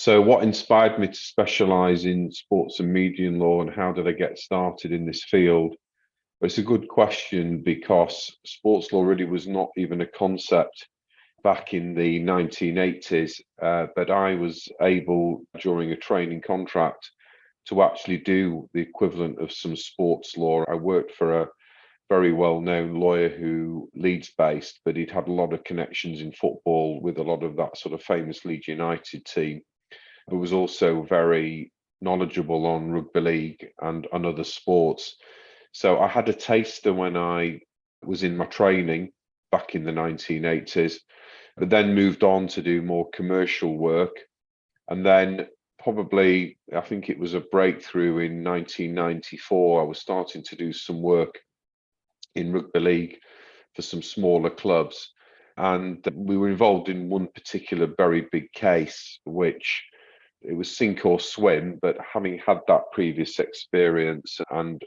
So what inspired me to specialise in sports and media law, and how did I get started in this field? Well, it's a good question, because sports law really was not even a concept back in the 1980s, but I was able, during a training contract, to actually do the equivalent of some sports law. I worked for a very well-known lawyer who Leeds based, but he'd had a lot of connections in football with a lot of that sort of famous Leeds United team, but was also very knowledgeable on rugby league and other sports. So I had a taster when I was in my training back in the 1980s, but then moved on to do more commercial work. And then probably, I think it was a breakthrough in 1994, I was starting to do some work in rugby league for some smaller clubs. And we were involved in one particular very big case, which it was sink or swim, but having had that previous experience and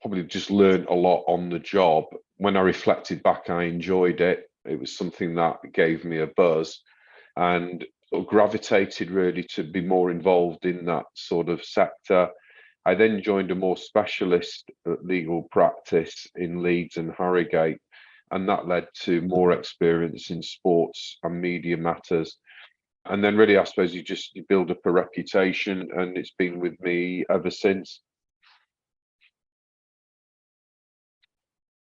probably just learned a lot on the job, when I reflected back, I enjoyed it. It was something that gave me a buzz, and sort of gravitated really to be more involved in that sort of sector. I then joined a more specialist legal practice in Leeds and Harrogate, and that led to more experience in sports and media matters. And then really, I suppose you build up a reputation, and it's been with me ever since.